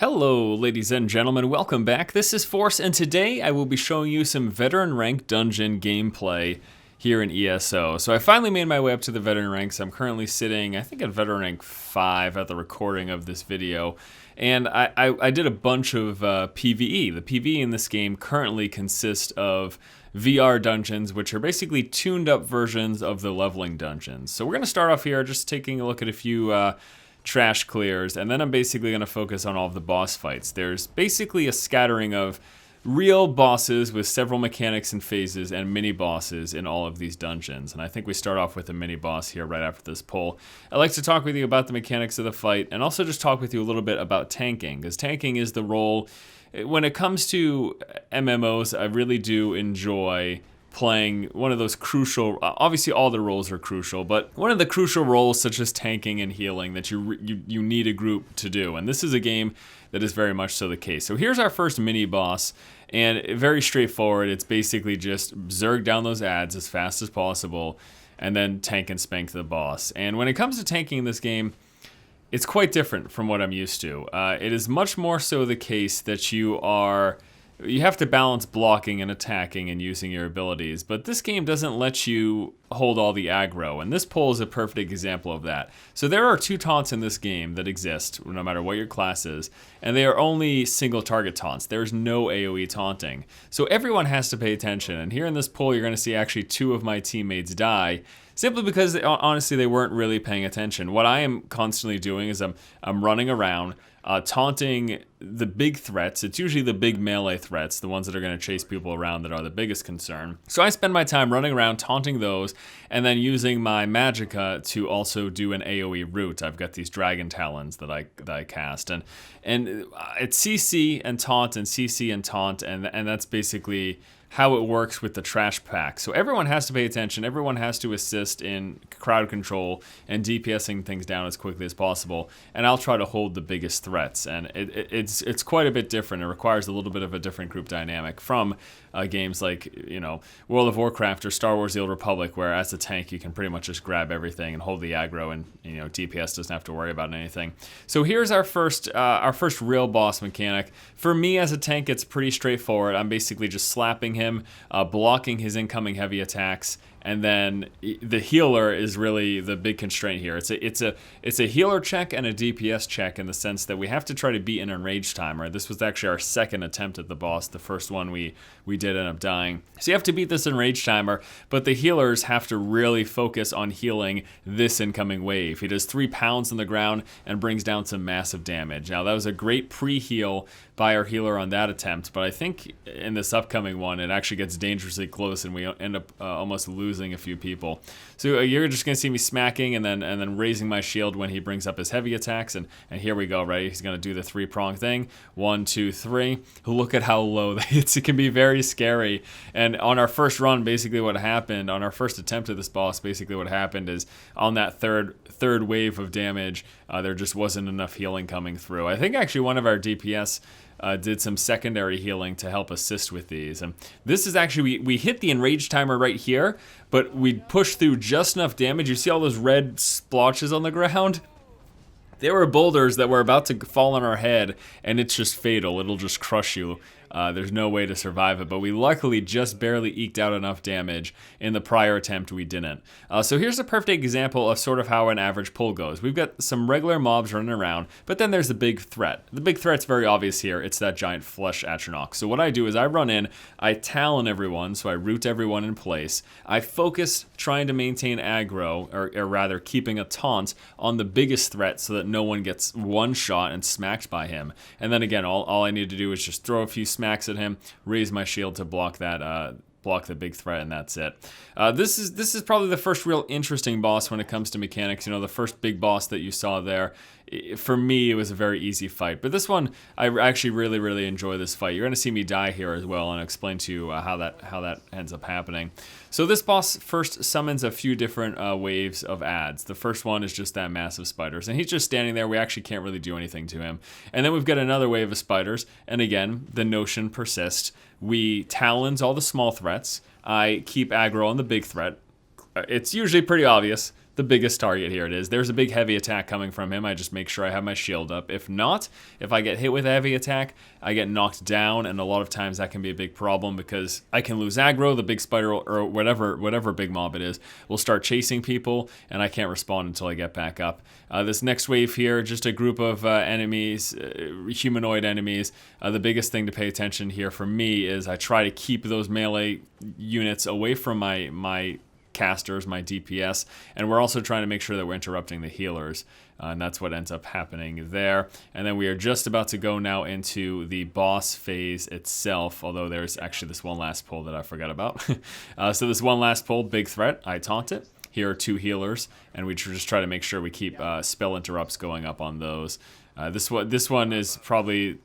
Hello, ladies and gentlemen, welcome back. This is Force, and today I will be showing you some veteran rank dungeon gameplay here in ESO. So I finally made my way up to the veteran ranks. I'm currently sitting, I think, at veteran rank 5 at the recording of this video. And I did a bunch of PvE. The PvE in this game currently consists of VR dungeons, which are basically tuned up versions of the leveling dungeons. So we're going to start off here just taking a look at a few trash clears, and then I'm basically going to focus on all of the boss fights. There's basically a scattering of real bosses with several mechanics and phases and mini bosses in all of these dungeons, and I think we start off with a mini boss here right after this poll. I'd like to talk with you about the mechanics of the fight and also just talk with you a little bit about tanking, because tanking is the role. When it comes to MMOs, I really do enjoy playing one of those crucial, obviously all the roles are crucial, but one of the crucial roles such as tanking and healing that you need a group to do, and this is a game that is very much so the case. So here's our first mini boss, and very straightforward. It's basically just zerg down those ads as fast as possible and then tank and spank the boss. And when it comes to tanking in this game, it's quite different from what I'm used to. It is much more so the case that you have to balance blocking and attacking and using your abilities, but this game doesn't let you hold all the aggro, and this poll is a perfect example of that. So there are 2 taunts in this game that exist, no matter what your class is, and they are only single target taunts. There's no AoE taunting. So everyone has to pay attention, and here in this poll you're going to see actually 2 of my teammates die, simply because honestly they weren't really paying attention. What I am constantly doing is I'm running around, taunting the big threats. It's usually the big melee threats, the ones that are going to chase people around, that are the biggest concern. So I spend my time running around taunting those, and then using my magicka to also do an AoE route. I've got these dragon talons that I cast, and it's CC and taunt and CC and taunt, and that's basically how it works with the trash pack. So everyone has to pay attention, everyone has to assist in crowd control and DPSing things down as quickly as possible, and I'll try to hold the biggest threats. And it's quite a bit different. It requires a little bit of a different group dynamic from games like, World of Warcraft or Star Wars The Old Republic, where as a tank you can pretty much just grab everything and hold the aggro, and DPS doesn't have to worry about anything. So here's our first real boss mechanic. For me as a tank, it's pretty straightforward. I'm basically just slapping him, blocking his incoming heavy attacks, and then the healer is really the big constraint here. It's a healer check and a DPS check, in the sense that we have to try to beat an enraged timer. This was actually our second attempt at the boss. The first one we did end up dying. So you have to beat this enraged timer, but the healers have to really focus on healing this incoming wave. He does 3 pounds on the ground and brings down some massive damage. Now that was a great pre-heal by our healer on that attempt, but I think in this upcoming one it actually gets dangerously close, and we end up almost losing a few people. So you're just gonna see me smacking and then raising my shield when he brings up his heavy attacks, and here we go, right? He's gonna do the 3-prong thing. 1, 2, 3. Look at how low that hits. It can be very scary. And on our first run, basically what happened, on our first attempt at this boss, basically what happened is on that third wave of damage, there just wasn't enough healing coming through. I think actually one of our DPS did some secondary healing to help assist with these. And this is actually, we hit the enraged timer right here, but we pushed through just enough damage. You see all those red splotches on the ground? There were boulders that were about to fall on our head, and it's just fatal. It'll just crush you. There's no way to survive it, but we luckily just barely eked out enough damage. In the prior attempt, we didn't. So here's a perfect example of sort of how an average pull goes. We've got some regular mobs running around, but then there's the big threat. The big threat's very obvious here. It's that giant flesh Atronach. So what I do is I run in, I talon everyone, so I root everyone in place. I focus trying to maintain aggro, or rather keeping a taunt on the biggest threat so that no one gets one shot and smacked by him. And then again, all I need to do is just throw a few smacks at him, raise my shield to block the big threat, and that's it. This is probably the first real interesting boss when it comes to mechanics. The first big boss that you saw there, for me, it was a very easy fight. But this one, I actually really, really enjoy this fight. You're going to see me die here as well, and I'll explain to you how that ends up happening. So this boss first summons a few different waves of ads. The first one is just that massive spiders, and he's just standing there. We actually can't really do anything to him. And then we've got another wave of spiders, and again, the notion persists. We talons all the small threats. I keep aggro on the big threat. It's usually pretty obvious. the biggest target here. It is. There's a big heavy attack coming from him. I just make sure I have my shield up. If not, if I get hit with a heavy attack, I get knocked down, and a lot of times that can be a big problem because I can lose aggro. The big spider or whatever big mob it is will start chasing people, and I can't respond until I get back up. This next wave here, just a group of enemies, humanoid enemies. The biggest thing to pay attention here for me is I try to keep those melee units away from my casters, my DPS, and we're also trying to make sure that we're interrupting the healers, and that's what ends up happening there. And then we are just about to go now into the boss phase itself, although there's actually this one last pull that I forgot about. So this one last pull, big threat, I taunt it. Here are 2 healers, and we just try to make sure we keep spell interrupts going up on those. This one is probably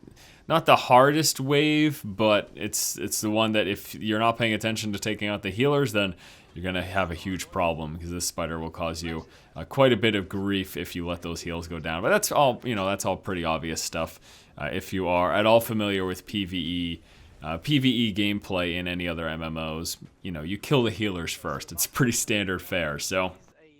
not the hardest wave, but it's the one that if you're not paying attention to taking out the healers, then you're gonna have a huge problem because this spider will cause you quite a bit of grief if you let those heals go down. But that's all, that's all pretty obvious stuff. If you are at all familiar with PvE gameplay in any other MMOs, you kill the healers first. It's pretty standard fare. So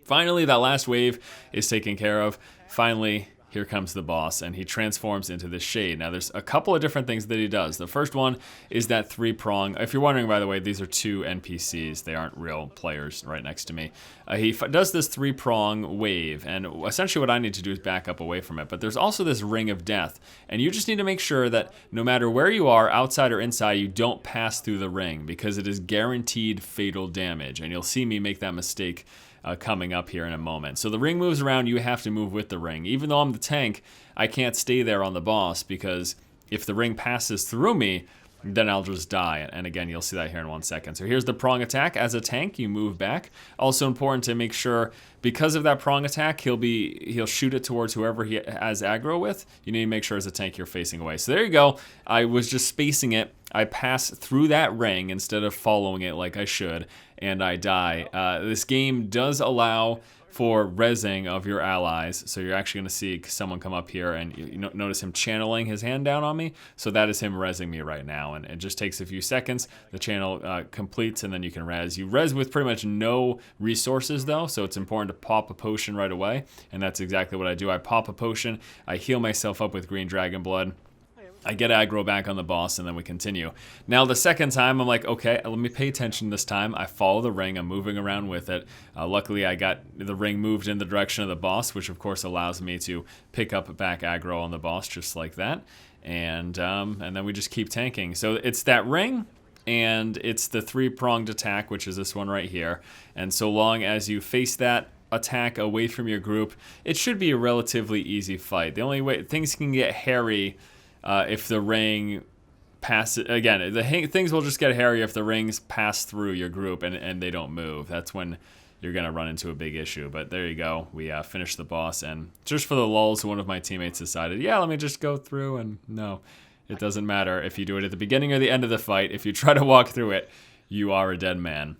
finally, that last wave is taken care of. Finally, here comes the boss, and he transforms into this shade. Now, there's a couple of different things that he does. The first one is that 3-prong. If you're wondering, by the way, these are 2 NPCs. They aren't real players right next to me. He does this 3-prong wave, and essentially what I need to do is back up away from it. But there's also this ring of death, and you just need to make sure that no matter where you are, outside or inside, you don't pass through the ring, because it is guaranteed fatal damage, and you'll see me make that mistake coming up here in a moment. So the ring moves around, you have to move with the ring. Even though I'm the tank, I can't stay there on the boss, because if the ring passes through me, then I'll just die. And again, you'll see that here in 1 second. So here's the prong attack. As a tank, you move back. Also important to make sure, because of that prong attack, he'll shoot it towards whoever he has aggro with. You need to make sure as a tank you're facing away. So there you go. I was just spacing it. I pass through that ring instead of following it like I should, and I die. This game does allow for rezzing of your allies, so you're actually going to see someone come up here, and you notice him channeling his hand down on me. So that is him rezzing me right now, and it just takes a few seconds. The channel completes, and then you can res. You res with pretty much no resources though, so it's important to pop a potion right away, and that's exactly what I do. I pop a potion, I heal myself up with green dragon blood, I get aggro back on the boss, and then we continue. Now the second time, I'm like, okay, let me pay attention this time. I follow the ring, I'm moving around with it. Luckily, I got the ring moved in the direction of the boss, which of course allows me to pick up back aggro on the boss just like that. And then we just keep tanking. So it's that ring, and it's the 3-pronged attack, which is this one right here. And so long as you face that attack away from your group, it should be a relatively easy fight. The only way things can get hairy if the ring passes, again, things will just get hairy if the rings pass through your group and they don't move. That's when you're going to run into a big issue. But there you go. We finished the boss, and just for the lulz, one of my teammates decided, yeah, let me just go through, and no, it doesn't matter if you do it at the beginning or the end of the fight. If you try to walk through it, you are a dead man.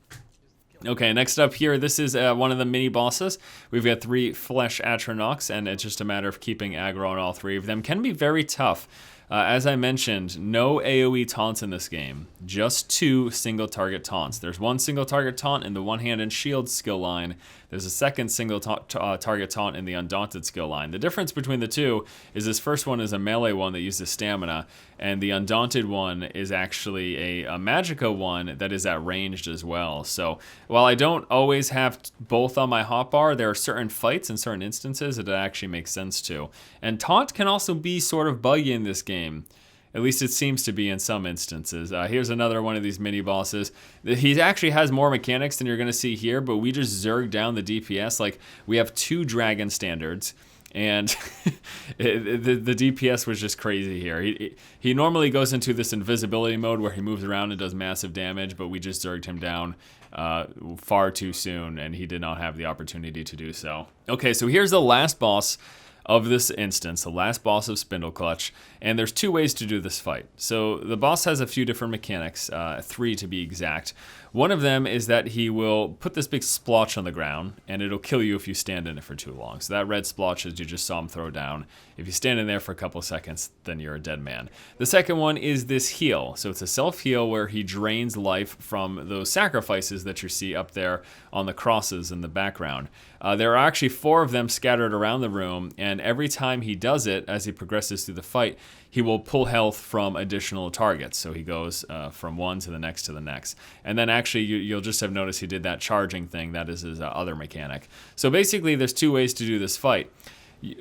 Okay, next up here, this is one of the mini bosses. We've got 3 flesh Atronachs, and it's just a matter of keeping aggro on all 3 of them. Can be very tough. As I mentioned, no AoE taunts in this game, just 2 single target taunts. There's 1 single target taunt in the One Hand and Shield skill line. There's a second single target taunt in the Undaunted skill line. The difference between the 2 is this first one is a melee one that uses stamina, and the Undaunted one is actually a Magicka one that is at ranged as well. So while I don't always have both on my hotbar, there are certain fights and certain instances that it actually makes sense to. And taunt can also be sort of buggy in this game. At least it seems to be in some instances. Here's another one of these mini bosses. He actually has more mechanics than you're going to see here, but we just zerg down the DPS. Like, we have 2 dragon standards, and the DPS was just crazy here. He normally goes into this invisibility mode where he moves around and does massive damage, but we just zerged him down far too soon, and he did not have the opportunity to do so. Okay, so here's the last boss of this instance, the last boss of Spindleclutch, and there's 2 ways to do this fight. So the boss has a few different mechanics, 3 to be exact. One of them is that he will put this big splotch on the ground, and it'll kill you if you stand in it for too long. So that red splotch, as you just saw him throw down, if you stand in there for a couple seconds, then you're a dead man. The second one is this heal. So it's a self-heal where he drains life from those sacrifices that you see up there on the crosses in the background. There are actually 4 of them scattered around the room, and every time he does it, as he progresses through the fight, he will pull health from additional targets. So he goes from one to the next to the next. And then actually you'll just have noticed he did that charging thing. That is his other mechanic. So basically there's 2 ways to do this fight.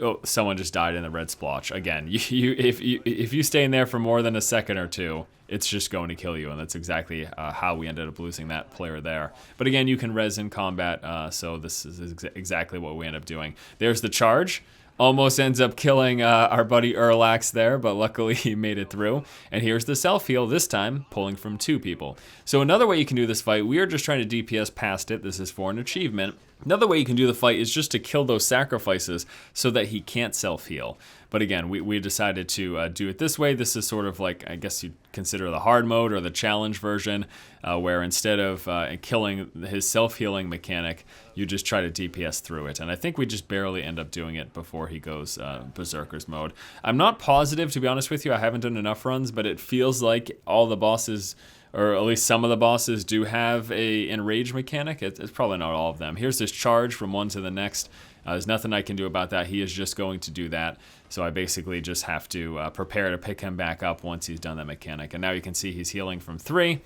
Oh, someone just died in the red splotch. Again, if you stay in there for more than a second or 2, it's just going to kill you, and that's exactly how we ended up losing that player there. But again, you can res in combat, so this is exactly what we end up doing. There's the charge. Almost ends up killing our buddy Erlax there, but luckily he made it through. And here's the self-heal, this time pulling from 2 people. So another way you can do this fight, we are just trying to DPS past it. This is for an achievement. Another way you can do the fight is just to kill those sacrifices so that he can't self-heal. But again, we decided to do it this way. This is sort of like, I guess you'd consider the hard mode or the challenge version, where instead of killing his self-healing mechanic, you just try to DPS through it. And I think we just barely end up doing it before he goes Berserker's mode. I'm not positive, to be honest with you. I haven't done enough runs, but it feels like all the bosses, or at least some of the bosses, do have a enrage mechanic. It's probably not all of them. Here's this charge from one to the next. There's nothing I can do about that. He is just going to do that. So I basically just have to prepare to pick him back up once he's done that mechanic. And now you can see he's healing from 3.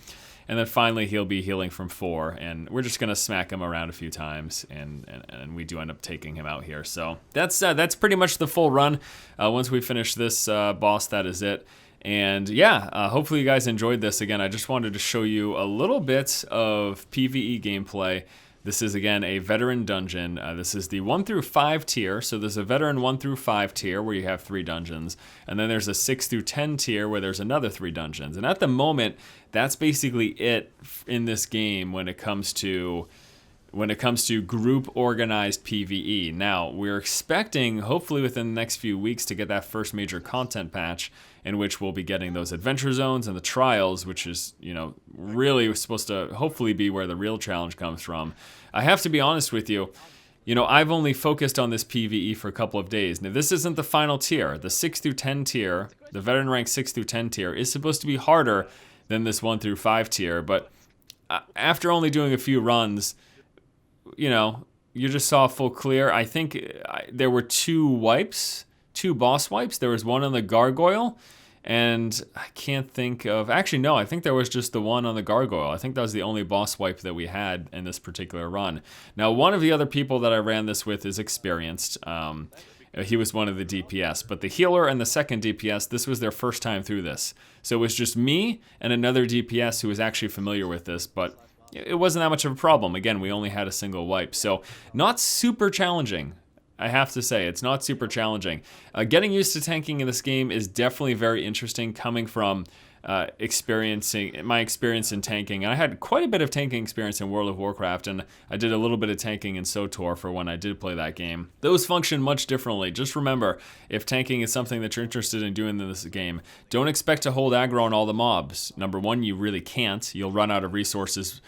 And then finally he'll be healing from 4. And we're just going to smack him around a few times. And we do end up taking him out here. So that's pretty much the full run. Once we finish this boss, that is it. And yeah, hopefully you guys enjoyed this. Again, I just wanted to show you a little bit of PvE gameplay. This is, again, a veteran dungeon. This is the 1 through 5 tier. So there's a veteran 1 through 5 tier where you have 3 dungeons. And then there's a 6 through 10 tier where there's another 3 dungeons. And at the moment, that's basically it in this game when it comes to group organized PvE. Now, we're expecting, hopefully within the next few weeks, to get that first major content patch in which we'll be getting those adventure zones and the trials, which is, you know, really supposed to hopefully be where the real challenge comes from. I have to be honest with you, you know, I've only focused on this PvE for a couple of days. Now, this isn't the final tier. The 6 through 10 tier, the veteran rank 6 through 10 tier, is supposed to be harder than this 1 through 5 tier, but after only doing a few runs, you know, you just saw full clear. I think there were 2 wipes, 2 boss wipes. There was one on the gargoyle, and I can't think of... Actually, no, I think there was just the one on the gargoyle. I think that was the only boss wipe that we had in this particular run. Now, one of the other people that I ran this with is experienced. He was one of the DPS, but the healer and the second DPS, this was their first time through this. So it was just me and another DPS who was actually familiar with this, but it wasn't that much of a problem. Again, we only had a single wipe, so not super challenging. I have to say, it's not super challenging. Getting used to tanking in this game is definitely very interesting, coming from my experience in tanking. I had quite a bit of tanking experience in World of Warcraft, and I did a little bit of tanking in SWTOR for when I did play that game. Those function much differently. Just remember, if tanking is something that you're interested in doing in this game, don't expect to hold aggro on all the mobs. Number one, you really can't. You'll run out of resources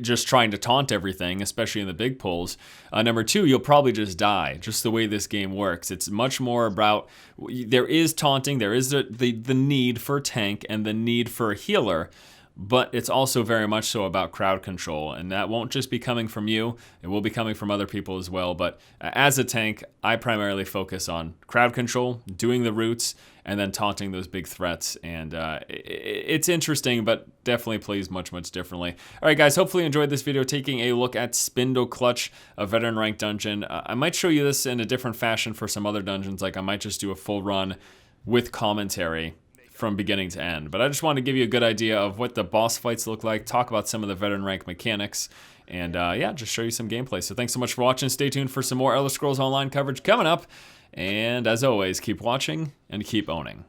just trying to taunt everything, especially in the big pulls. Number two, you'll probably just die, just the way this game works. It's much more about, there is taunting, there is the need for a tank and the need for a healer, but it's also very much so about crowd control, and that won't just be coming from you, it will be coming from other people as well. But as a tank, I primarily focus on crowd control, doing the roots, and then taunting those big threats, and it's interesting, but definitely plays much, much differently. All right, guys, hopefully you enjoyed this video taking a look at Spindleclutch, a veteran rank dungeon. I might show you this in a different fashion for some other dungeons, like I might just do a full run with commentary from beginning to end. But I just wanted to give you a good idea of what the boss fights look like, talk about some of the veteran rank mechanics, and yeah, just show you some gameplay. So thanks so much for watching. Stay tuned for some more Elder Scrolls Online coverage coming up. And as always, keep watching and keep owning.